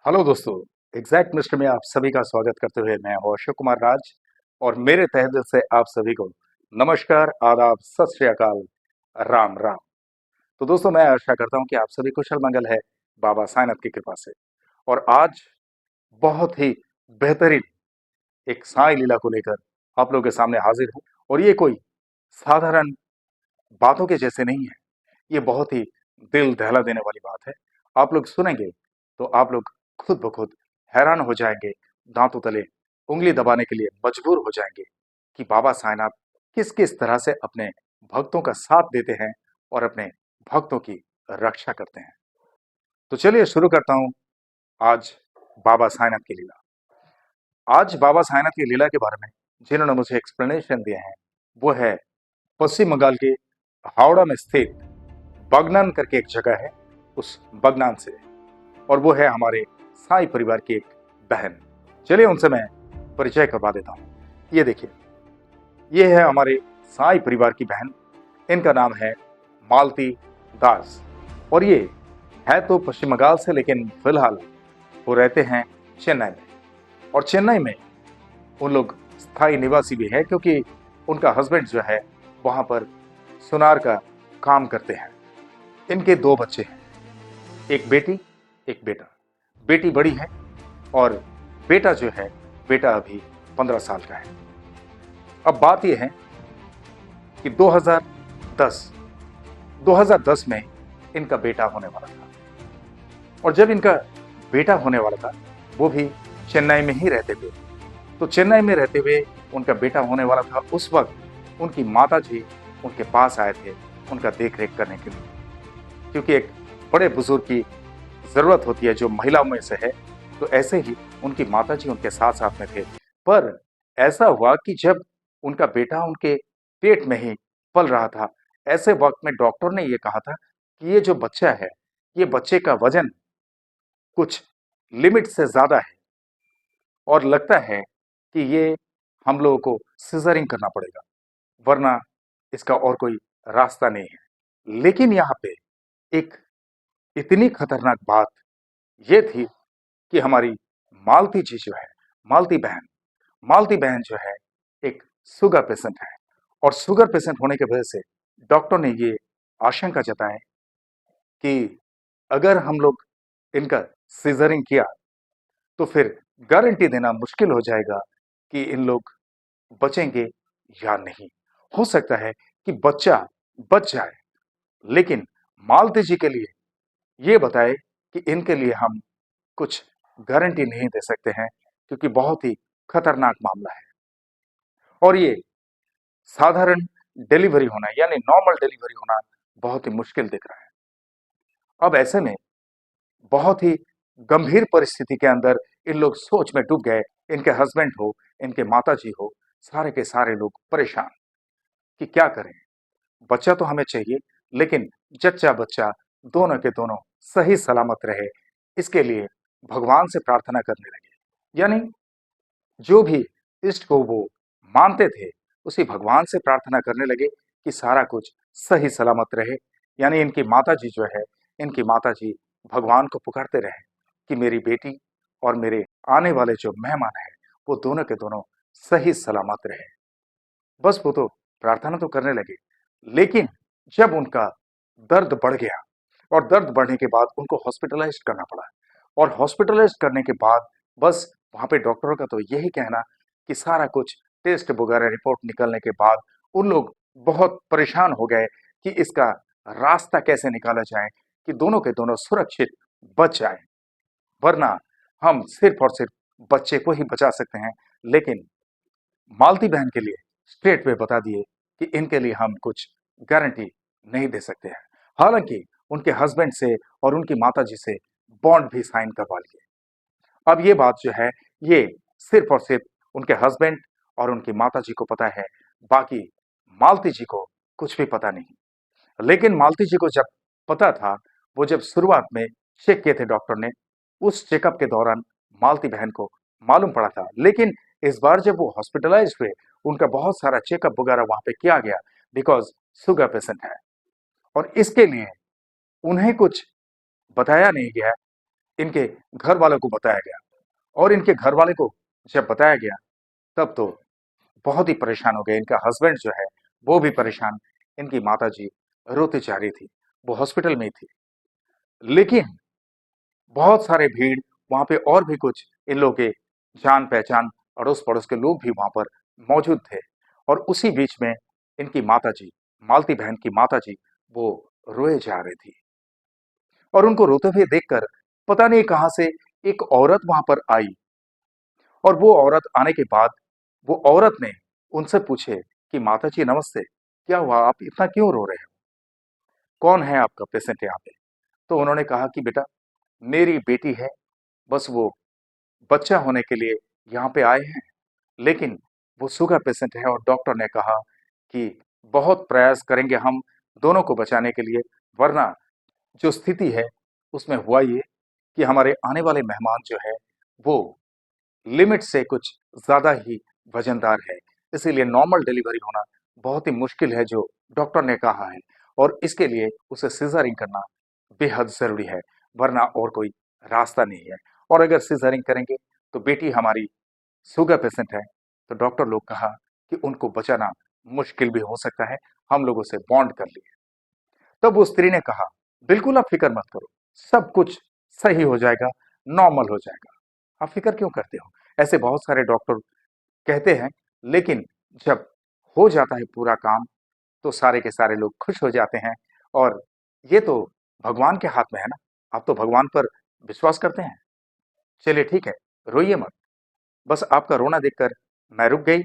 Hello दोस्तों। Exact mister में आप सभी का स्वागत करते हुए मैं हूं अशोक कुमार राज और मेरे तहे दिल से आप सभी को नमस्कार, आदाब, सत श्री अकाल, राम राम। तो दोस्तों, मैं आशा करता हूं कि आप सभी कुशल मंगल है बाबा साईनाथ की कृपा से। और आज बहुत ही बेहतरीन एक साई लीला को लेकर आप लोगों के सामने हाजिर हूं। और ये कोई साधारण बातों के जैसे नहीं है, ये बहुत ही दिल दहला देने वाली बात है। आप लोग सुनेंगे तो आप लोग खुद ब खुद हैरान हो जाएंगे, दांतों तले उंगली दबाने के लिए मजबूर हो जाएंगे कि बाबा साईनाथ किस किस तरह से अपने भक्तों का साथ देते हैं और अपने भक्तों की रक्षा करते हैं। तो चलिए शुरू करता हूं आज बाबा साईनाथ की लीला। आज बाबा साईनाथ की लीला के बारे में जिन्होंने मुझे एक्सप्लेनेशन दिए हैं वो है पश्चिम बंगाल के हावड़ा में स्थित बगनान करके एक जगह है, उस बगनान से। और वो है हमारे साई परिवार की एक बहन। चलिए उनसे मैं परिचय करवा देता हूँ। ये देखिए, ये है हमारे साई परिवार की बहन। इनका नाम है मालती दास। और ये है तो पश्चिम बंगाल से, लेकिन फिलहाल वो रहते हैं चेन्नई में। और चेन्नई में उन लोग स्थायी निवासी भी है, क्योंकि उनका हस्बैंड जो है वहां पर सुनार का काम करते हैं। इनके दो बच्चे हैं, एक बेटी एक बेटा। बेटी बड़ी है और बेटा जो है, बेटा अभी 15 साल का है। अब बात यह है कि 2010 में इनका बेटा होने वाला था। और जब इनका बेटा होने वाला था वो भी चेन्नई में ही रहते हुए। तो चेन्नई में रहते हुए उनका बेटा होने वाला था, उस वक्त उनकी माता जी उनके पास आए थे उनका देख रेख करने के लिए, क्योंकि एक बड़े बुजुर्ग की जरूरत होती है जो महिलाओं में से है। तो ऐसे ही उनकी माताजी उनके साथ साथ में थे। पर ऐसा हुआ कि जब उनका बेटा उनके पेट में ही पल रहा था, ऐसे वक्त में डॉक्टर ने ये कहा था कि ये जो बच्चा है, ये बच्चे का वजन कुछ लिमिट से ज्यादा है और लगता है कि ये हम लोगों को सिजरिंग करना पड़ेगा, वरना इसका और कोई रास्ता नहीं है। लेकिन यहाँ पे एक इतनी खतरनाक बात ये थी कि हमारी मालती जी जो है, मालती बहन मालती बहन जो है एक शुगर पेशेंट है। और शुगर पेशेंट होने की वजह से डॉक्टर ने ये आशंका जताई कि अगर हम लोग इनका सीजरिंग किया तो फिर गारंटी देना मुश्किल हो जाएगा कि इन लोग बचेंगे या नहीं। हो सकता है कि बच्चा बच जाए, लेकिन मालती जी के लिए ये बताए कि इनके लिए हम कुछ गारंटी नहीं दे सकते हैं, क्योंकि बहुत ही खतरनाक मामला है। और ये साधारण डिलीवरी होना यानी नॉर्मल डिलीवरी होना बहुत ही मुश्किल दिख रहा है। अब ऐसे में बहुत ही गंभीर परिस्थिति के अंदर इन लोग सोच में डूब गए। इनके हस्बैंड हो, इनके माताजी हो, सारे के सारे लोग परेशान कि क्या करें। बच्चा तो हमें चाहिए, लेकिन जच्चा बच्चा दोनों के दोनों सही सलामत रहे, इसके लिए भगवान से प्रार्थना करने लगे। यानी जो भी इष्ट को वो मानते थे, उसी भगवान से प्रार्थना करने लगे कि सारा कुछ सही सलामत रहे। यानी इनकी माताजी जो है, इनकी माताजी भगवान को पुकारते रहे कि मेरी बेटी और मेरे आने वाले जो मेहमान हैं वो दोनों के दोनों सही सलामत रहे। बस वो तो प्रार्थना तो करने लगे, लेकिन जब उनका दर्द बढ़ गया और दर्द बढ़ने के बाद उनको हॉस्पिटलाइज्ड करना पड़ा। और हॉस्पिटलाइज्ड करने के बाद बस वहां पे डॉक्टरों का तो यही कहना कि सारा कुछ टेस्ट वगैरह रिपोर्ट निकलने के बाद उन लोग बहुत परेशान हो गए कि इसका रास्ता कैसे निकाला जाए कि दोनों के दोनों सुरक्षित बच जाएं, वरना हम सिर्फ और सिर्फ बच्चे को ही बचा सकते हैं। लेकिन मालती बहन के लिए स्ट्रेट वे बता दिए कि इनके लिए हम कुछ गारंटी नहीं दे सकते हैं। हालांकि उनके हस्बैंड से और उनकी माताजी से बॉन्ड भी साइन करवा लिए। अब ये बात जो है, ये सिर्फ और सिर्फ उनके हस्बैंड और उनकी माताजी को पता है, बाकी मालती जी को कुछ भी पता नहीं। लेकिन मालती जी को जब पता था, वो जब शुरुआत में चेक किए थे डॉक्टर ने, उस चेकअप के दौरान मालती बहन को मालूम पड़ा था। लेकिन इस बार जब वो हॉस्पिटलाइज हुए, उनका बहुत सारा चेकअप वगैरह वहां पे किया गया, बिकॉज शुगर पेशेंट है। और इसके लिए उन्हें कुछ बताया नहीं गया, इनके घर वालों को बताया गया और इनके घर वाले को जब बताया गया तब तो बहुत ही परेशान हो गए। इनका हस्बैंड जो है वो भी परेशान, इनकी माताजी रोती जा रही थी, वो हॉस्पिटल में ही थी। लेकिन बहुत सारे भीड़ वहाँ पे और भी कुछ इन लोगों के जान-पहचान, अड़ोस-पड़ोस के लोग भी वहाँ पर मौजूद थे और उसी बीच में इनकी माताजी, मालती बहन की माताजी, वो रोए जा रही थी और उनको रोते हुए देखकर पता नहीं कहाँ से एक औरत वहाँ पर आई और वो औरत आने के बाद वो औरत ने उनसे पूछे कि माताजी नमस्ते, क्या हुआ? आप इतना क्यों रो रहे हो? कौन है आपका पेशेंट यहाँ पे? तो उन्होंने कहा कि बेटा मेरी बेटी है, बस वो बच्चा होने के लिए यहाँ पे आए हैं, लेकिन वो शुगर पेशेंट है और डॉक्टर ने कहा कि बहुत प्रयास करेंगे हम दोनों को बचाने के लिए, वरना जो स्थिति है उसमें हुआ ये कि हमारे आने वाले मेहमान जो है वो लिमिट से कुछ ज़्यादा ही वज़नदार है। इसीलिए नॉर्मल डिलीवरी होना बहुत ही मुश्किल है जो डॉक्टर ने कहा है और इसके लिए उसे सिज़रिंग करना बेहद ज़रूरी है, वरना और कोई रास्ता नहीं है। और अगर सिज़रिंग करेंगे तो बेटी हमारी शुगर पेशेंट है, तो डॉक्टर लोग कहा कि उनको बचाना मुश्किल भी हो सकता है, हम लोग उसे बॉन्ड कर लिए। तब उस स्त्री ने कहा, "बिल्कुल आप फ़िक्र मत करो, सब कुछ सही हो जाएगा, नॉर्मल हो जाएगा। आप फ़िक्र क्यों करते हो?" ऐसे बहुत सारे डॉक्टर कहते हैं, लेकिन जब हो जाता है पूरा काम, तो सारे के सारे लोग खुश हो जाते हैं और ये तो भगवान के हाथ में है ना, आप तो भगवान पर विश्वास करते हैं। चलिए ठीक है, रोइए मत। बस आपका रोना देखकर मैं रुक गई,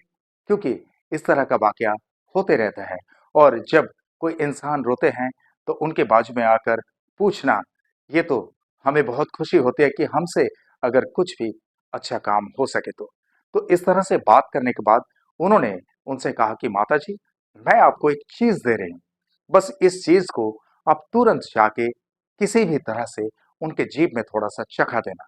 क्योंकि इस तरह का वाकया होते रहता है और जब कोई इंसान रोते हैं तो उनके बाजू में आकर पूछना, ये तो हमें बहुत खुशी होती है कि हमसे अगर कुछ भी अच्छा काम हो सके तो। तो इस तरह से बात करने के बाद उन्होंने उनसे कहा कि माता जी, मैं आपको एक चीज दे रही हूँ, बस इस चीज को आप तुरंत जाके किसी भी तरह से उनके जीभ में थोड़ा सा चखा देना।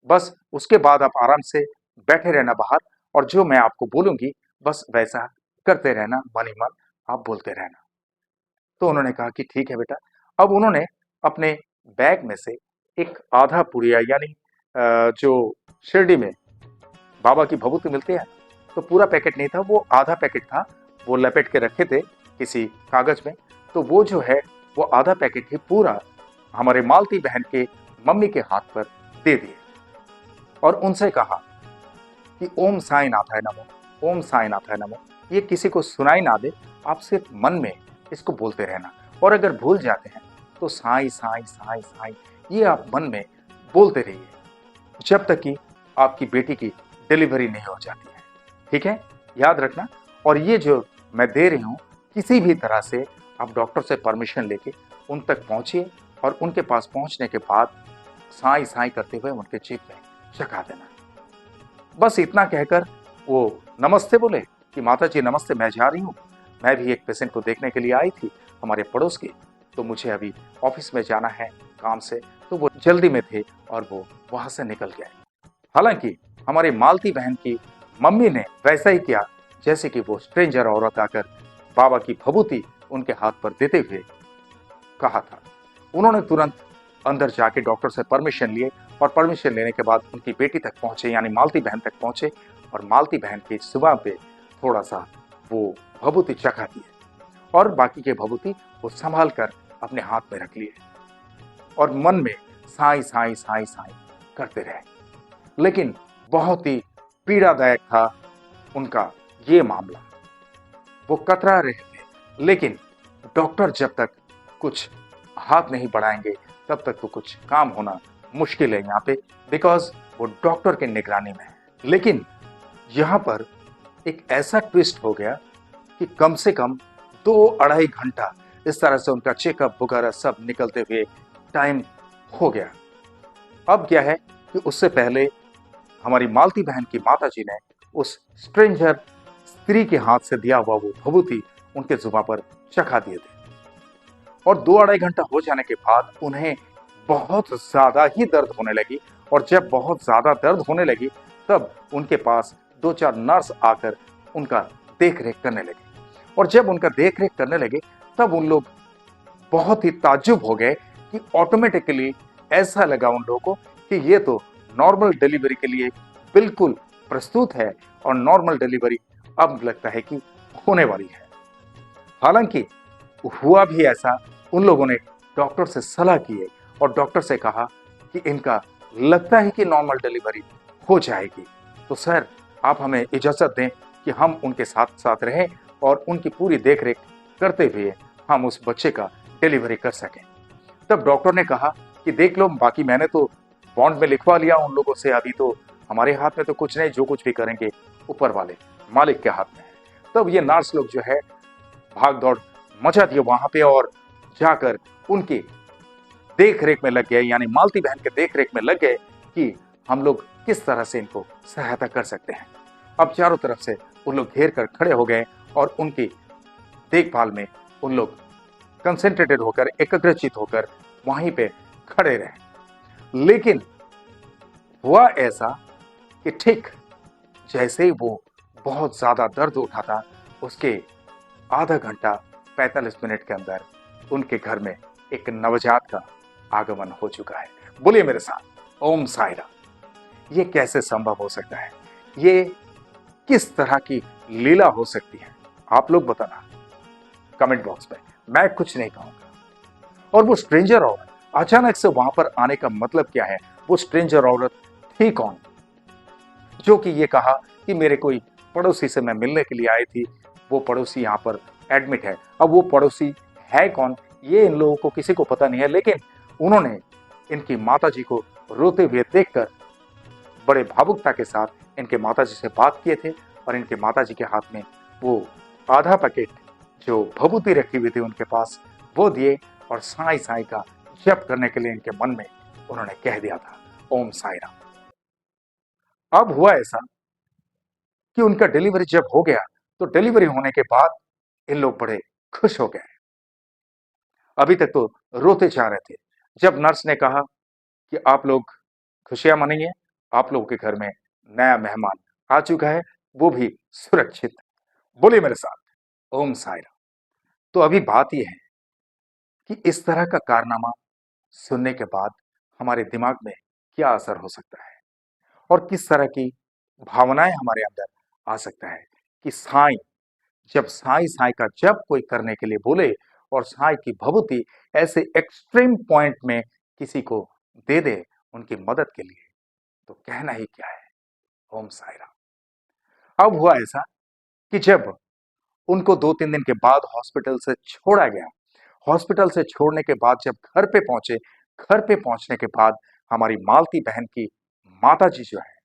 बस उसके बाद आप आराम से बैठे रहना बाहर और जो मैं आपको बोलूँगी बस वैसा करते रहना, मन ही मन आप बोलते रहना। तो उन्होंने कहा कि ठीक है बेटा। अब उन्होंने अपने बैग में से एक आधा पुड़िया यानी जो शिरडी में बाबा की भभूति मिलती है, तो पूरा पैकेट नहीं था, वो आधा पैकेट था, वो लपेट के रखे थे किसी कागज में। तो वो जो है, वो आधा पैकेट ही पूरा हमारे मालती बहन के मम्मी के हाथ पर दे दिए और उनसे कहा कि ओम साई नाथाय नमो, ओम साई नाथाय नमो। ये किसी को सुनाई ना दे, आप सिर्फ मन में इसको बोलते रहना और अगर भूल जाते हैं तो साई साई साई साई ये आप मन में बोलते रहिए जब तक कि आपकी बेटी की डिलीवरी नहीं हो जाती है। ठीक है, याद रखना। और ये जो मैं दे रही हूँ, किसी भी तरह से आप डॉक्टर से परमिशन लेके उन तक पहुंचिए और उनके पास पहुंचने के बाद साई साई करते हुए उनके जीभ में चखा देना। बस इतना कहकर वो नमस्ते बोले कि माता जी नमस्ते, मैं जा रही हूँ, मैं भी एक पेशेंट को देखने के लिए आई थी हमारे पड़ोस की, तो मुझे अभी ऑफिस में जाना है काम से। तो वो जल्दी में थे और वो वहां से निकल गए। हालांकि हमारी मालती बहन की मम्मी ने वैसा ही किया जैसे कि वो स्ट्रेंजर औरत आकर बाबा की भभूति उनके हाथ पर देते हुए कहा था। उन्होंने तुरंत अंदर जाके डॉक्टर से परमिशन लिए और परमिशन लेने के बाद उनकी बेटी तक पहुंचे यानी मालती बहन तक पहुंचे और मालती बहन की सुबह पे थोड़ा सा वो भभूति चखा दिए और बाकी के भभूति वो संभाल कर अपने हाथ में रख लिए और मन में साई साई साई साई करते रहे। लेकिन बहुत ही पीड़ादायक था उनका ये मामला। वो कतरा रहे थे, लेकिन डॉक्टर जब तक कुछ हाथ नहीं बढ़ाएंगे तब तक तो कुछ काम होना मुश्किल है यहाँ पे, बिकॉज वो डॉक्टर के निगरानी में है। लेकिन यहाँ पर एक ऐसा ट्विस्ट हो गया कि कम से कम 2-2.5 घंटा इस तरह से उनका चेकअप वगैरह सब निकलते हुए टाइम हो गया। अब क्या है कि उससे पहले हमारी मालती बहन की माताजी ने उस स्ट्रेंजर स्त्री के हाथ से दिया हुआ वो भभूति उनके जुबान पर चखा दिए थे और 2-2.5 घंटा हो जाने के बाद उन्हें बहुत ज्यादा ही दर्द होने लगी और जब बहुत ज्यादा दर्द होने लगी तब उनके पास 2-4 नर्स आकर उनका देख रेख करने लगे और जब उनका देख रेख करने लगे तब उन लोग बहुत ही ताज्जुब हो गए कि ऑटोमेटिकली ऐसा लगा उन लोगों को कि ये तो नॉर्मल डिलीवरी के लिए बिल्कुल प्रस्तुत है और नॉर्मल डिलीवरी अब लगता है कि होने वाली है। हालांकि हुआ भी ऐसा, उन लोगों ने डॉक्टर से सलाह की है और डॉक्टर से कहा कि इनका लगता है कि नॉर्मल डिलीवरी हो जाएगी। तो सर, आप हमें इजाजत दें कि हम उनके साथ साथ रहें और उनकी पूरी देखरेख करते हुए हम उस बच्चे का डिलीवरी कर सकें। तब डॉक्टर ने कहा कि देख लो, बाकी मैंने तो बॉन्ड में लिखवा लिया उन लोगों से, अभी तो हमारे हाथ में तो कुछ नहीं, जो कुछ भी करेंगे ऊपर वाले मालिक के हाथ में है। तब ये नर्स लोग जो है भाग दौड़ मचा दिए वहां पे और जाकर उनकी देख रेख में लग गए, यानी मालती बहन के देख रेख में लग गए कि हम लोग किस तरह से इनको सहायता कर सकते हैं। अब चारों तरफ से उन लोग घेर कर खड़े हो गए और उनकी देखभाल में उन लोग कंसेंट्रेटेड होकर, एकाग्रचित होकर वहीं पे खड़े रहे। लेकिन हुआ ऐसा कि ठीक जैसे ही वो बहुत ज्यादा दर्द उठा था, उसके आधा घंटा 45 मिनट के अंदर उनके घर में एक नवजात का आगमन हो चुका है। बोलिए मेरे साथ, ओम साई राम। ये कैसे संभव हो सकता है? ये किस तरह की लीला हो सकती है? आप लोग बताना कमेंट बॉक्स में। मैं कुछ नहीं कहूंगा। और वो स्ट्रेंजर औरत अचानक से वहां पर आने का मतलब क्या है? वो स्ट्रेंजर औरत थी कौन, जो कि ये कहा कि मेरे कोई पड़ोसी से मैं मिलने के लिए आई थी, वो पड़ोसी यहाँ पर एडमिट है। अब वो पड़ोसी है कौन, ये इन लोगों को किसी को पता नहीं है, लेकिन उन्होंने इनकी माताजी को रोते हुए देखकर बड़े भावुकता के साथ इनके माताजी से बात किए थे और इनके माताजी के हाथ में वो आधा पैकेट जो भभूति रखी हुई थी उनके पास, वो दिए और साई साई का जप करने के लिए इनके मन में उन्होंने कह दिया था, ओम साई राम। अब हुआ ऐसा कि उनका डिलीवरी जब हो गया, तो डिलीवरी होने के बाद इन लोग बड़े खुश हो गए। अभी तक तो रोते जा रहे थे। जब नर्स ने कहा कि आप लोग खुशियां मनाइए, आप लोगों के घर में नया मेहमान आ चुका है, वो भी सुरक्षित। बोलिए मेरे साथ, ओम साई राम। तो अभी बात यह है कि इस तरह का कारनामा सुनने के बाद हमारे दिमाग में क्या असर हो सकता है और किस तरह की भावनाएं हमारे अंदर आ सकता है कि साई, जब साई साई का जप कोई करने के लिए बोले और साई की भभूति ऐसे एक्सट्रीम पॉइंट में किसी को दे दे उनकी मदद के लिए, तो कहना ही क्या है। ओम साई राम। अब हुआ ऐसा कि जब उनको 2-3 दिन के बाद हॉस्पिटल से छोड़ा गया, हॉस्पिटल से छोड़ने के बाद जब घर पे पहुंचे, घर पे पहुंचने के बाद हमारी मालती बहन की माताजी जो है,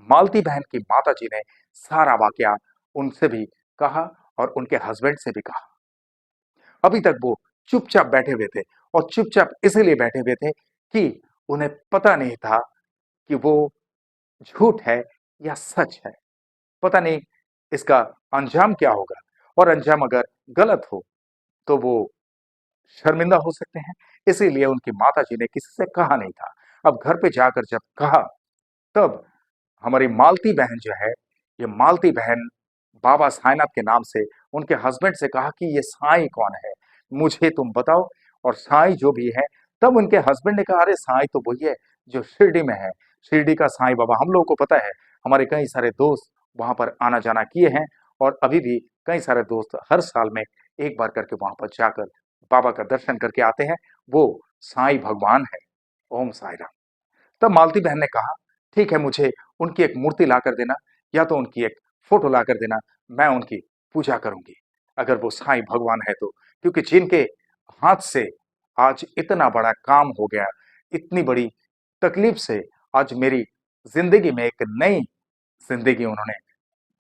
मालती बहन की माताजी ने सारा वाकया उनसे भी कहा और उनके हस्बैंड से भी कहा। अभी तक वो चुपचाप बैठे हुए थे और चुपचाप इसीलिए बैठे हुए थे कि उन्हें पता नहीं था कि वो झूठ है या सच है। पता नहीं इसका अंजाम क्या होगा, और अंजाम अगर गलत हो तो वो शर्मिंदा हो सकते हैं। इसीलिए उनकी माताजी ने किसी से कहा नहीं था। अब घर पे जाकर जब कहा, तब हमारी मालती बहन जो है, ये मालती बहन बाबा साईनाथ के नाम से उनके हस्बैंड से कहा कि ये साईं कौन है, मुझे तुम बताओ, और साईं जो भी है। तब उनके हस्बैंड ने कहा, अरे साईं तो वही है जो शिरडी में है, शिरडी का साईं बाबा। हम लोगों को पता है, हमारे कई सारे दोस्त वहां पर आना जाना किए हैं और अभी भी कई सारे दोस्त हर साल में एक बार करके वहां पर जाकर बाबा का दर्शन करके आते हैं। वो साईं भगवान है। ओम साई राम। तब मालती बहन ने कहा, ठीक है, मुझे उनकी एक मूर्ति लाकर देना, या तो उनकी एक फोटो लाकर देना, मैं उनकी पूजा करूंगी, अगर वो साईं भगवान है तो। क्योंकि जिनके हाथ से आज इतना बड़ा काम हो गया, इतनी बड़ी तकलीफ से आज मेरी जिंदगी में एक नई जिंदगी उन्होंने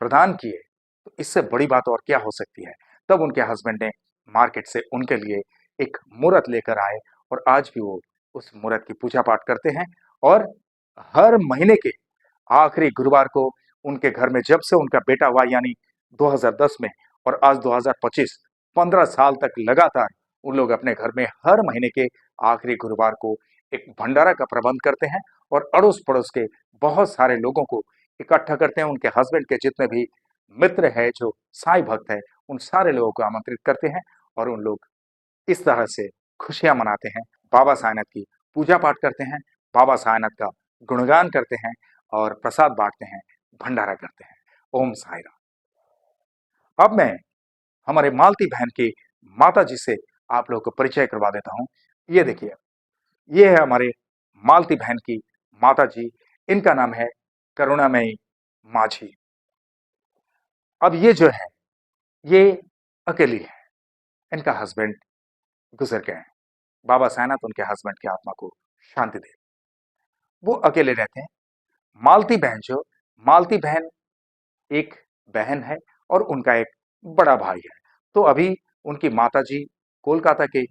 प्रदान की है, तो इससे बड़ी बात और क्या हो सकती है। तब उनके हस्बैंड ने मार्केट से उनके लिए एक मूर्त लेकर आए और आज भी वो उस मूर्त की पूजा पाठ करते हैं। और हर महीने के आखिरी गुरुवार को उनके घर में जब से उनका बेटा हुआ, यानी 2010 में, और आज 2025, 15 साल तक लगातार उन लोग अपने घर में हर महीने के आखिरी गुरुवार को एक भंडारा का प्रबंध करते हैं और अड़ोस पड़ोस के बहुत सारे लोगों को इकट्ठा करते हैं। उनके हस्बैंड के जितने भी मित्र है जो साईं भक्त है, उन सारे लोगों को आमंत्रित करते हैं और उन लोग इस तरह से खुशियां मनाते हैं बाबा साईनाथ की पूजा पाठ करते हैं, बाबा साईनाथ का गुणगान करते हैं और प्रसाद बांटते हैं, भंडारा करते हैं। ओम साई राम। अब मैं हमारे मालती बहन की माता जी से आप लोगों को परिचय करवा देता हूं। ये देखिए, ये है हमारे मालती बहन की माता जी। इनका नाम है करुणामयी माझी। अब ये जो है, ये अकेली है। इनका हस्बैंड गुजर गए हैं। बाबा साईनाथ उनके हस्बैंड की आत्मा को शांति दे। वो अकेले रहते हैं। मालती बहन एक बहन है और उनका एक बड़ा भाई है। तो अभी उनकी माताजी कोलकाता के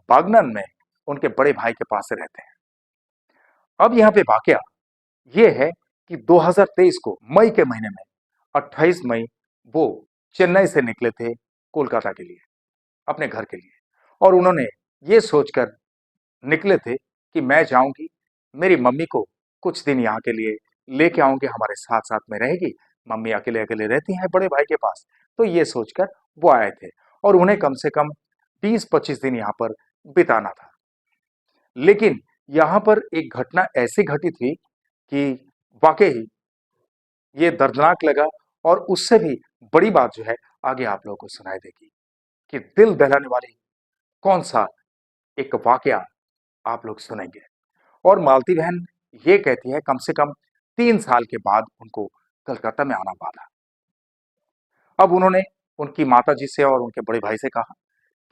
बागनन में उनके बड़े भाई के पास रहते हैं। अब यहाँ पे वाकया ये है कि 2023 को मई के महीने में 28 मई वो चेन्नई से निकले थे कोलकाता के लिए, अपने घर के लिए। और उन्होंने ये सोचकर निकले थे कि मैं जाऊंगी, मेरी मम्मी को कुछ दिन यहाँ के लिए लेके आऊंगी, हमारे साथ साथ में रहेगी। मम्मी अकेले अकेले रहती हैं बड़े भाई के पास। तो ये सोचकर वो आए थे और उन्हें कम से कम 20-25 दिन यहाँ पर बिताना था। लेकिन यहाँ पर एक घटना ऐसी घटी थी कि वाकई ये दर्दनाक लगा। और उससे भी बड़ी बात जो है आगे आप लोगों को सुनाई देगी कि दिल दहलाने वाली कौन सा एक वाकया आप लोग सुनेंगे। और मालती बहन ये कहती है कम से कम 3 साल के बाद उनको कलकत्ता में आना पड़ा। अब उन्होंने उनकी माताजी से और उनके बड़े भाई से कहा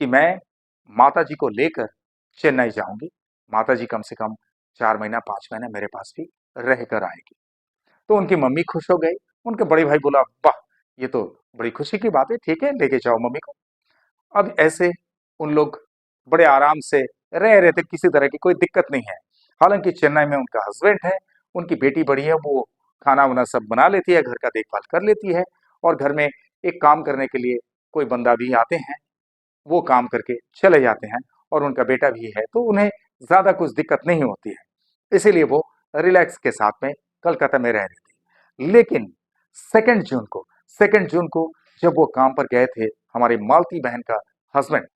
कि मैं माताजी को लेकर चेन्नई जाऊंगी। माताजी कम से कम 4 महीना 5 महीना मेरे पास भी रह कर आएगी। तो उनकी मम्मी खुश हो गई। उनके बड़े भाई बोला, वाह, ये तो बड़ी खुशी की बात है, ठीक है, लेके जाओ मम्मी को। अब ऐसे उन लोग बड़े आराम से रह रहे थे, किसी तरह की कोई दिक्कत नहीं है। हालांकि चेन्नई में उनका हस्बैंड है, उनकी बेटी बड़ी है, वो खाना वाना सब बना लेती है, घर का देखभाल कर लेती है। और घर में एक काम करने के लिए कोई बंदा भी आते हैं, वो काम करके चले जाते हैं। और उनका बेटा भी है, तो उन्हें ज्यादा कुछ दिक्कत नहीं होती है। इसीलिए वो रिलैक्स के साथ में कलकत्ता में रह रही थी। लेकिन 2 जून को 2 जून को जब वो काम पर गए थे, हमारी मालती बहन का हस्बैंड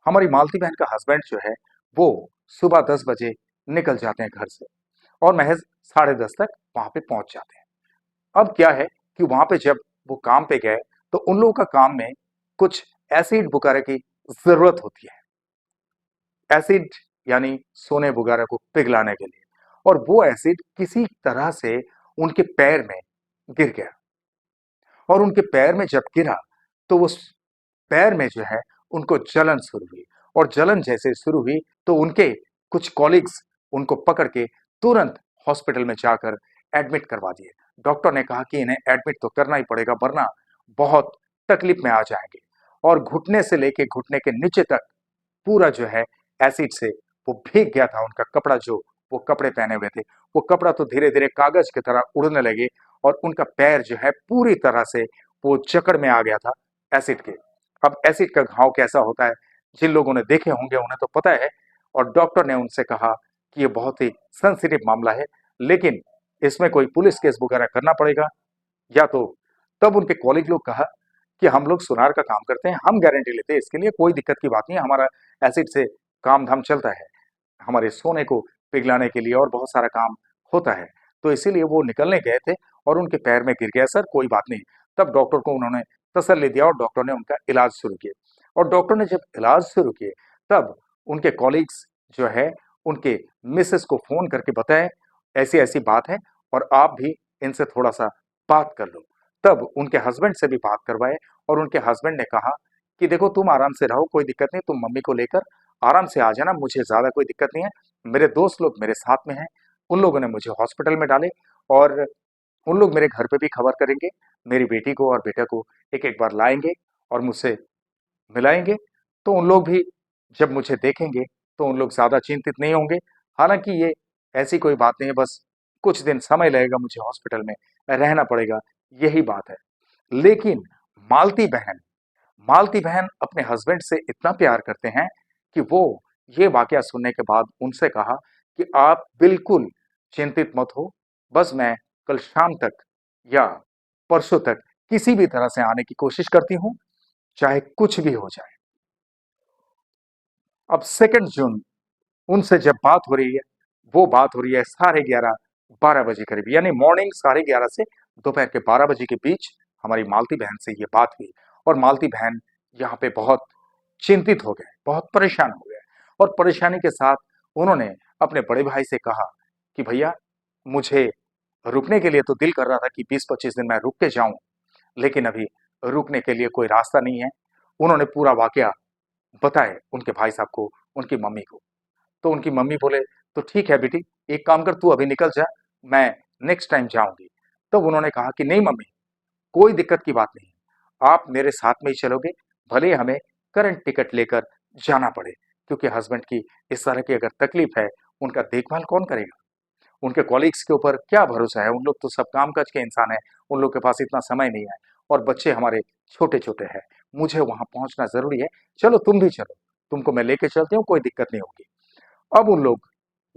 हमारी मालती बहन का हस्बैंड जो है, वो सुबह 10 बजे निकल जाते हैं घर से और महज 10:30 तक वहां पे पहुंच जाते हैं। अब क्या है कि वहां पे जब वो काम पे गए, तो उन लोगों का काम में कुछ एसिड वगैरह की जरूरत होती है। एसिड यानी सोने वगैरह को पिघलाने के लिए। और वो एसिड किसी तरह से उनके पैर में गिर गया। और उनके पैर में जब गिरा, तो उस पैर में जो है उनको जलन शुरू हुई। और जलन जैसे शुरू हुई, तो उनके कुछ कॉलीग्स उनको पकड़ के तुरंत हॉस्पिटल में जाकर एडमिट करवा दिए। डॉक्टर ने कहा कि इन्हें एडमिट तो करना ही पड़ेगा, वरना बहुत तकलीफ में आ जाएंगे। और घुटने से लेके घुटने के नीचे तक पूरा जो है एसिड से वो भीग गया था उनका कपड़ा। जो वो कपड़े पहने हुए थे, वो कपड़ा तो धीरे धीरे कागज की तरह उड़ने लगे। और उनका पैर जो है पूरी तरह से वो जकड़ में आ गया था एसिड के। अब एसिड का घाव कैसा होता है, जिन लोगों ने देखे होंगे उन्हें तो पता है। और डॉक्टर ने उनसे कहा कि ये बहुत ही सेंसिटिव मामला है, लेकिन इसमें कोई पुलिस केस वगैरह करना पड़ेगा, या तो तब उनके कॉलीग लोग कहा कि हम लोग सुनार का काम करते हैं, हम गारंटी लेते हैं, इसके लिए कोई दिक्कत की बात नहीं है, हमारा एसिड से काम धाम चलता है, हमारे सोने को पिघलाने के लिए और बहुत सारा काम होता है। तो इसीलिए वो निकलने गए थे और उनके पैर में गिर गया, सर कोई बात नहीं। तब डॉक्टर को उन्होंने तसल्ली दिया और डॉक्टर ने उनका इलाज शुरू किया। और डॉक्टर ने जब इलाज शुरू किए, तब उनके कॉलीग्स जो है उनके मिसेस को फोन करके बताए ऐसी ऐसी बात है और आप भी इनसे थोड़ा सा बात कर लो। तब उनके हस्बैंड से भी बात करवाए और उनके हस्बैंड ने कहा कि देखो तुम आराम से रहो, कोई दिक्कत नहीं, तुम मम्मी को लेकर आराम से आ जाना, मुझे ज्यादा कोई दिक्कत नहीं है। मेरे दोस्त लोग मेरे साथ में हैं, उन लोगों ने मुझे हॉस्पिटल में डाले और उन लोग मेरे घर पे भी खबर करेंगे, मेरी बेटी को और बेटा को एक एक बार लाएंगे और मुझसे मिलाएंगे। तो उन लोग भी जब मुझे देखेंगे, तो उन लोग ज्यादा चिंतित नहीं होंगे। हालांकि ये ऐसी कोई बात नहीं है, बस कुछ दिन समय लगेगा, मुझे हॉस्पिटल में रहना पड़ेगा, यही बात है। लेकिन मालती बहन मालती बहन अपने हस्बैंड से इतना प्यार करते हैं कि वो ये वाकया सुनने के बाद उनसे कहा कि आप बिल्कुल चिंतित मत हो, बस मैं कल शाम तक या परसों तक किसी भी तरह से आने की कोशिश करती हूं, चाहे कुछ भी हो जाए। अब 2 जून उनसे जब बात हो रही है, वो बात हो रही है 11:30-12 बजे करीब, यानी मॉर्निंग 11:30 से दोपहर के 12 बजे के बीच हमारी मालती बहन से ये बात हुई। और मालती बहन यहाँ पे बहुत चिंतित हो गए, बहुत परेशान हो गए, और परेशानी के साथ उन्होंने अपने बड़े भाई से कहा कि भैया, मुझे रुकने के लिए तो दिल कर रहा था कि 20-25 दिन मैं रुक के जाऊं, लेकिन अभी रुकने के लिए कोई रास्ता नहीं है। उन्होंने पूरा वाकया बताए उनके भाई साहब को, उनकी मम्मी को। तो उनकी मम्मी बोले, तो ठीक है बेटी, एक काम कर, तू अभी निकल जा, मैं नेक्स्ट टाइम जाऊंगी। तब उन्होंने कहा कि नहीं मम्मी, कोई दिक्कत की बात नहीं, आप मेरे साथ में ही चलोगे, भले हमें करंट टिकट लेकर जाना पड़े, क्योंकि हस्बैंड की इस तरह की अगर तकलीफ है, उनका देखभाल कौन करेगा? उनके कॉलीग्स के ऊपर क्या भरोसा है? उन लोग तो सब काम-काज के इंसान हैं, उन लोग के पास इतना समय नहीं है, और बच्चे हमारे छोटे-छोटे हैं, मुझे वहाँ पहुँचना ज़रूरी है, चलो तुम भी चलो, तुमको मैं लेके चलती हूँ, कोई दिक्कत नहीं होगी। अब उन लोग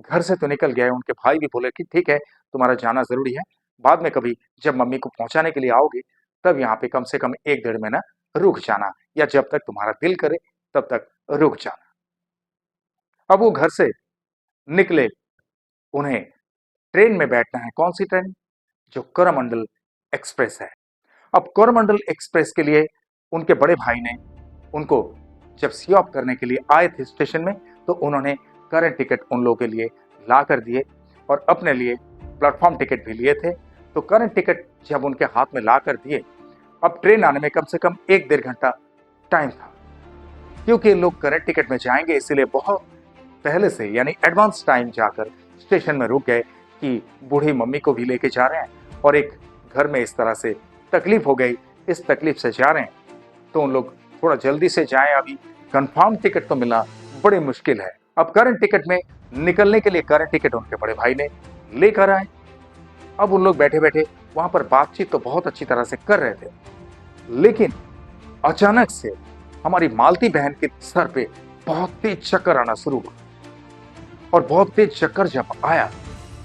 घर से तो निकल गए, उनके भाई भी बोले कि ठीक है, तुम्हारा जाना ज़रूरी है, बाद में कभी जब मम्मी को पहुँचाने के लिए आओगे, तब यहाँ पे कम से कम 1 डेढ़ महीना रुक जाना, या जब तक तुम्हारा दिल करे, तब तक रुक जाना। अब वो घर से निकले, उन्हें ट्रेन में बैठना है, कौन-सी ट्रेन? जो कोरोमंडल एक्सप्रेस है। अब कोरोमंडल एक्सप्रेस के लिए उनके बड़े भाई ने उनको जब सी ऑफ करने के लिए आए थे स्टेशन में, तो उन्होंने करंट टिकट उन लोगों के लिए ला कर दिए, और अपने लिए प्लेटफॉर्म टिकट भी लिए थे। तो करंट टिकट जब उनके हाथ में ला कर दिए, अब ट्रेन आने में कम से कम 1 डेढ़ घंटा टाइम था, क्योंकि लोग करंट टिकट में जाएंगे, इसीलिए बहुत पहले से यानी एडवांस टाइम जाकर स्टेशन में रुक गए कि बूढ़ी मम्मी को भी लेके जा रहे हैं, और एक घर में इस तरह से तकलीफ हो गई, इस तकलीफ से जा रहे हैं, तो उन लोग थोड़ा जल्दी से जाएं, अभी कंफर्म टिकट तो मिलना बड़ी मुश्किल है। अब करंट टिकट में निकलने के लिए करंट टिकट उनके बड़े भाई ने लेकर आए। अब उन लोग बैठे बैठे वहां पर बातचीत तो बहुत अच्छी तरह से कर रहे थे, लेकिन अचानक से हमारी मालती बहन के सर पे बहुत तेज चक्कर आना शुरू हुआ, और बहुत तेज चक्कर जब आया,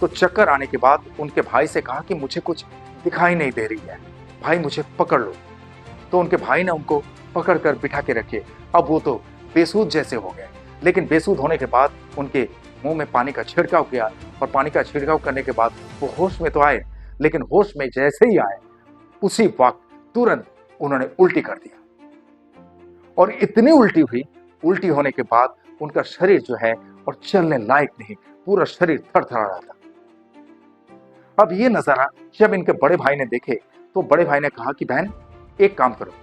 तो चक्कर आने के बाद उनके भाई से कहा कि मुझे कुछ दिखाई नहीं दे रही है, भाई मुझे पकड़ लो। तो उनके भाई ने उनको पकड़ कर बिठा के रखे। अब वो तो बेसुध जैसे हो गए, लेकिन बेसुध होने के बाद उनके मुंह में पानी का छिड़काव किया, और पानी का छिड़काव करने के बाद वो होश में तो आए, लेकिन होश में जैसे ही आए, उसी वक्त तुरंत उन्होंने उल्टी कर दिया, और इतनी उल्टी हुई, उल्टी होने के बाद उनका शरीर जो है और चलने लायक नहीं, पूरा शरीर थरथरा रहा था। अब ये नजारा जब इनके बड़े भाई ने देखे, तो बड़े भाई ने कहा कि बहन, एक काम करो,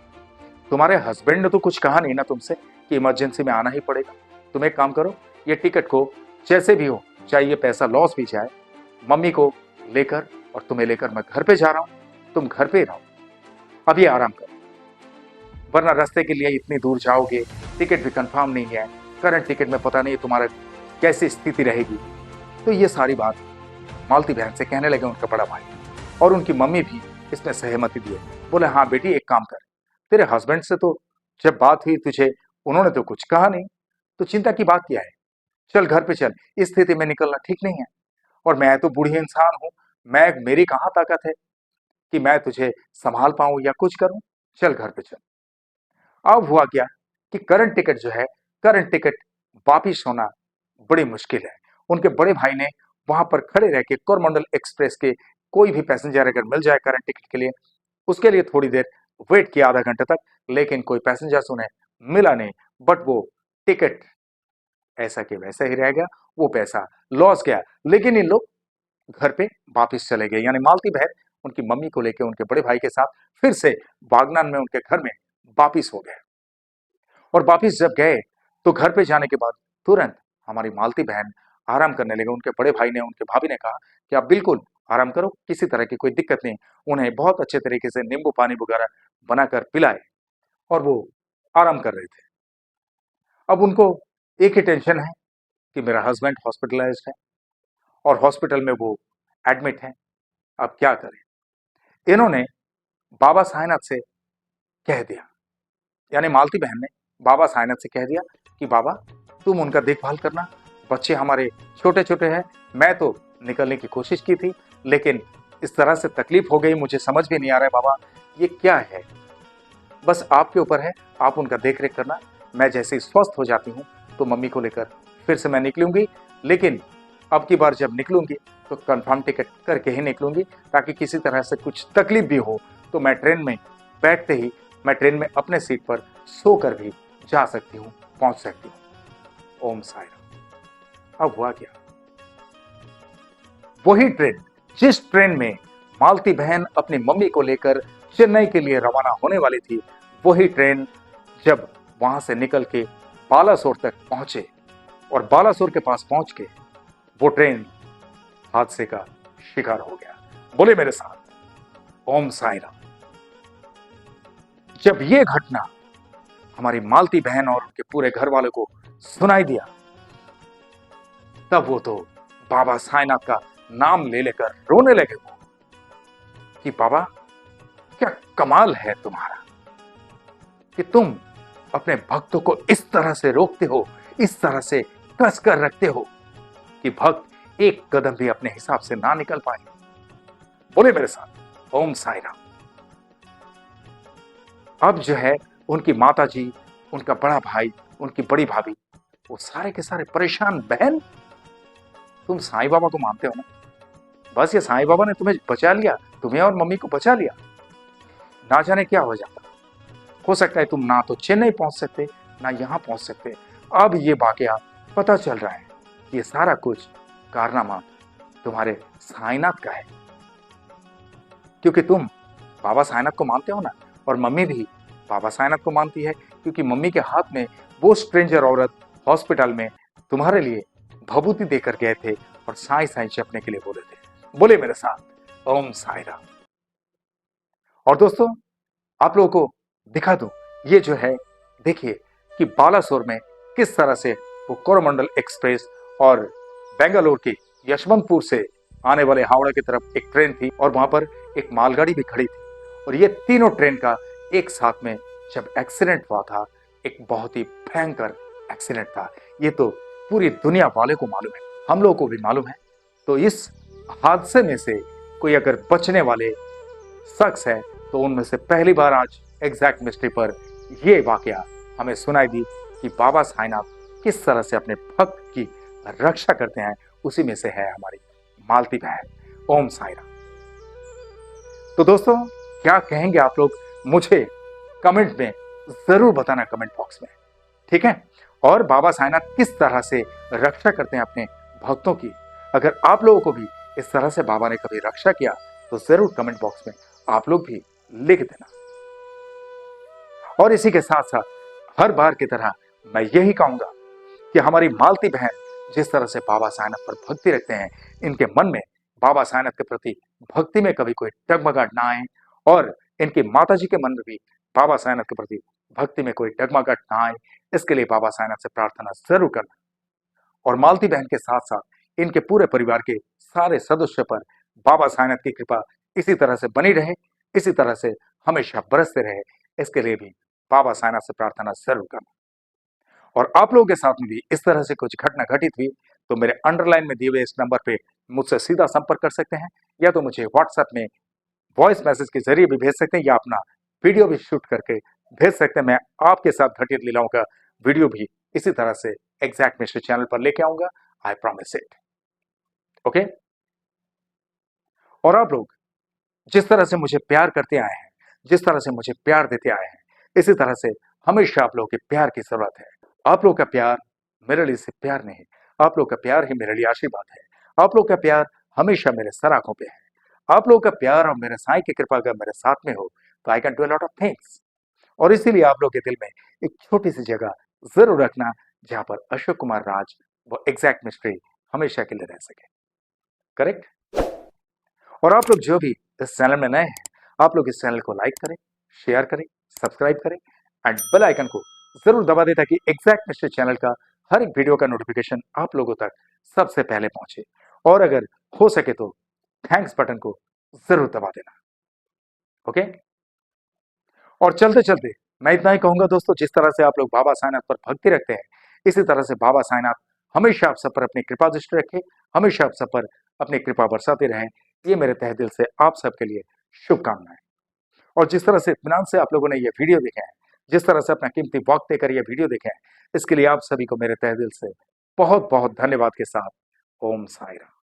तुम्हारे हस्बैंड ने तो कुछ कहा नहीं ना तुमसे कि इमरजेंसी में आना ही पड़ेगा? तुम एक काम करो, ये टिकट को जैसे भी हो, चाहे ये पैसा लॉस भी जाए, मम्मी को लेकर और तुम्हें लेकर मैं घर पे जा रहा हूं, तुम घर पे ही रहो, अभी आराम करो, वरना रास्ते के लिए इतनी दूर जाओगे, टिकट भी कंफर्म नहीं है, करंट टिकट में पता नहीं तुम्हारा कैसी स्थिति रहेगी। तो ये सारी बात मालती बहन से कहने लगे उनका बड़ा भाई, और उनकी मम्मी भी इसमें सहमति दिए। बोले हाँ बेटी, एक काम कर, तेरे हस्बैंड से तो जब बात हुई तुझे, उन्होंने तो कुछ कहा नहीं, तो चिंता की बात क्या है, चल घर पे चल, इस स्थिति में निकलना ठीक नहीं है, और मैं तो बूढ़ी इंसान हूं, मैं मेरी कहाँ ताकत है कि मैं तुझे संभाल पाऊं या कुछ करूं, चल घर पे चल। अब हुआ क्या कि करंट टिकट जो है, करंट टिकट वापिस होना बड़ी मुश्किल है। उनके बड़े भाई ने वहां पर खड़े रह के कोरमंडल एक्सप्रेस के कोई भी पैसेंजर अगर मिल जाए करंट टिकट के लिए, उसके लिए थोड़ी देर वेट किया, आधा घंटे तक, लेकिन कोई पैसेंजर्स उन्हें मिला नहीं। बट वो टिकट ऐसा कि वैसा ही रह गया, वो पैसा लॉस गया, लेकिन इन लोग घर पे वापिस चले गए, यानी मालती बहन उनकी मम्मी को लेकर उनके बड़े भाई के साथ फिर से बागनान में उनके घर में वापिस हो गए। और वापिस जब गए, तो घर पे जाने के बाद तुरंत हमारी मालती बहन आराम करने लगे। उनके बड़े भाई ने, उनके भाभी ने कहा कि आप बिल्कुल आराम करो, किसी तरह की कोई दिक्कत नहीं। उन्हें बहुत अच्छे तरीके से नींबू पानी वगैरह बनाकर पिलाए, और वो आराम कर रहे थे। अब उनको एक ही टेंशन है कि मेरा हस्बैंड हॉस्पिटलाइज्ड है, और हॉस्पिटल में वो एडमिट है, अब क्या करें? इन्होंने बाबा साईनाथ से कह दिया, यानी मालती बहन ने बाबा साईनाथ से कह दिया कि बाबा, तुम उनका देखभाल करना, बच्चे हमारे छोटे छोटे हैं, मैं तो निकलने की कोशिश की थी, लेकिन इस तरह से तकलीफ हो गई, मुझे समझ भी नहीं आ रहा है बाबा, ये क्या है? बस आपके ऊपर है, आप उनका देख रेख करना, मैं जैसे ही स्वस्थ हो जाती हूँ तो मम्मी को लेकर फिर से मैं निकलूंगी, लेकिन अब की बार जब निकलूंगी तो कंफर्म टिकट करके ही निकलूंगी, ताकि किसी तरह से कुछ तकलीफ भी हो तो मैं ट्रेन में बैठते ही मैं ट्रेन में अपने सीट पर सोकर भी जा सकती हूँ, पहुंच सकती हूँ। ओम साई राम। अब हुआ क्या, वही ट्रेन जिस ट्रेन में मालती बहन अपनी मम्मी को लेकर चेन्नई के लिए रवाना होने वाली थी, वही ट्रेन जब वहां से निकल के बालासोर तक पहुंचे और बालासोर के पास पहुंच के वो ट्रेन हादसे का शिकार हो गया। बोले मेरे साथ ओम साई राम। जब ये घटना हमारी मालती बहन और उनके पूरे घर वालों को सुनाई दिया, तब वो तो बाबा साईनाथ का नाम ले लेकर रोने लगे वो, कि बाबा क्या कमाल है तुम्हारा कि तुम अपने भक्तों को इस तरह से रोकते हो, इस तरह से कस कर रखते हो कि भक्त एक कदम भी अपने हिसाब से ना निकल पाए। बोले मेरे साथ ओम साई राम। अब जो है उनकी माता जी, उनका बड़ा भाई, उनकी बड़ी भाभी, वो सारे के सारे परेशान। बहन तुम साईं बाबा को मानते हो ना, बस ये साईं बाबा ने तुम्हें बचा लिया, तुम्हें और मम्मी को बचा लिया, ना जाने क्या हो जाता। हो सकता है तुम ना तो चेन्नई पहुंच सकते, ना यहां पहुंच सकते। अब ये वाकया पता चल रहा है कि ये सारा कुछ कारनामा तुम्हारे साईनाथ का है, क्योंकि तुम बाबा साईनाथ को मानते हो ना, और मम्मी भी बाबा साईनाथ को मानती है, क्योंकि मम्मी के हाथ में वो स्ट्रेंजर औरत हॉस्पिटल में तुम्हारे लिए भभूति देकर गए थे और साईं साईं जपने के लिए बोले थे। बोले मेरे साथ ओम साई राम। और दोस्तों आप लोगों को दिखा दूं, ये जो है देखिए कि बालासोर में किस तरह से वो कोरोमंडल एक्सप्रेस और बेंगलोर की यशवंतपुर से आने वाले हावड़ा की तरफ एक ट्रेन थी, और वहां पर एक मालगाड़ी भी खड़ी थी, और ये तीनों ट्रेन का एक साथ में जब एक्सीडेंट हुआ था, एक बहुत ही भयंकर एक्सीडेंट था। ये तो पूरी दुनिया वाले को मालूम है, हम लोगों को भी मालूम है। तो इस हादसे में से कोई अगर बचने वाले शख्स है तो उनमें से पहली बार आज एग्जैक्ट मिस्ट्री पर यह वाकया हमें सुनाई दी कि बाबा साईनाथ किस तरह से अपने भक्त की रक्षा करते हैं। उसी में से है हमारी मालती बहन। ओम साई राम। तो दोस्तों क्या कहेंगे आप लोग, मुझे कमेंट में जरूर बताना, कमेंट बॉक्स में, ठीक है। और बाबा साईनाथ किस तरह से रक्षा करते हैं अपने भक्तों की, अगर आप लोगों को भी इस तरह से बाबा ने कभी रक्षा किया तो जरूर कमेंट बॉक्स में आप लोग भी लिख देना। और इसी के साथ साथ हर बार की तरह मैं यही कहूंगा कि हमारी मालती बहन जिस तरह से बाबा साईनाथ पर भक्ति रखते हैं, इनके मन में बाबा साईनाथ के प्रति भक्ति में कभी कोई डगमगाहट ना आए, और इनकी माता जी के मन में भी बाबा साईनाथ के प्रति भक्ति में कोई डगमगाहट ना आए, इसके लिए बाबा साईनाथ से प्रार्थना जरूर करना। और मालती बहन के साथ साथ इनके पूरे परिवार के सारे सदस्यों पर बाबा साईनाथ की कृपा इसी तरह से बनी रहे, इसी तरह से हमेशा बरसते रहे, इसके लिए भी बाबा साईनाथ से प्रार्थना जरूर करना। और आप लोगों के साथ में भी इस तरह से कुछ घटना घटित हुई तो मेरे अंडरलाइन में दिए हुए इस नंबर पे मुझसे सीधा संपर्क कर सकते हैं, या तो मुझे व्हाट्सएप में वॉइस मैसेज के जरिए भी भेज सकते हैं, या अपना वीडियो भी शूट करके भेज सकते हैं। मैं आपके साथ घटित लीलाओं का वीडियो भी इसी तरह से एग्जैक्ट मिस्ट्री चैनल पर लेके आऊंगा, आई प्रॉमिस इट। ओके। और आप लोग जिस तरह से मुझे प्यार करते आए हैं, जिस तरह से मुझे प्यार देते आए हैं, इसी तरह से हमेशा आप लोगों के प्यार की जरूरत है। आप लोग का प्यार मेरे लिए सिर्फ प्यार नहीं, आप लोग का प्यार ही मेरे लिए आशीर्वाद है। आप लोग का प्यार हमेशा मेरे सर आंखों पे है। आप लोग का प्यार और मेरे साईं की कृपा अगर मेरे साथ में हो तो I can do a lot of things. और इसीलिए आप लोग के दिल में एक छोटी सी जगह जरूर रखना, जहां पर अशोक कुमार राज वो एग्जैक्ट मिस्ट्री हमेशा के लिए रह सके। करेक्ट। और आप लोग जो भी इस चैनल में नए हैं, आप लोग इस चैनल को लाइक करें, शेयर करें, सब्सक्राइब करें एंड बेल आइकन को जरूर दबा दें, ताकि एग्जैक्ट मिस्ट्री चैनल का हर एक वीडियो का नोटिफिकेशन आप लोगों तक सबसे पहले पहुंचे। और अगर हो सके तो थैंक्स बटन को जरूर दबा देना। ओके। और चलते चलते मैं इतना ही कहूंगा दोस्तों, जिस तरह से आप लोग बाबा साईनाथ पर भक्ति रखते हैं, इसी तरह से बाबा साईनाथ हमेशा आप सब पर अपनी कृपा दृष्टि रखे, हमेशा आप सब पर अपनी कृपा बरसाते रहें। ये मेरे तहे दिल से आप सबके लिए शुभकामनाएं। और जिस तरह से इत्मीनान से आप लोगों ने ये वीडियो देखे हैं, जिस तरह से अपना कीमती वक्त देकर ये वीडियो देखे हैं, इसके लिए आप सभी को मेरे तहे दिल से बहुत बहुत धन्यवाद के साथ ओम साई राम।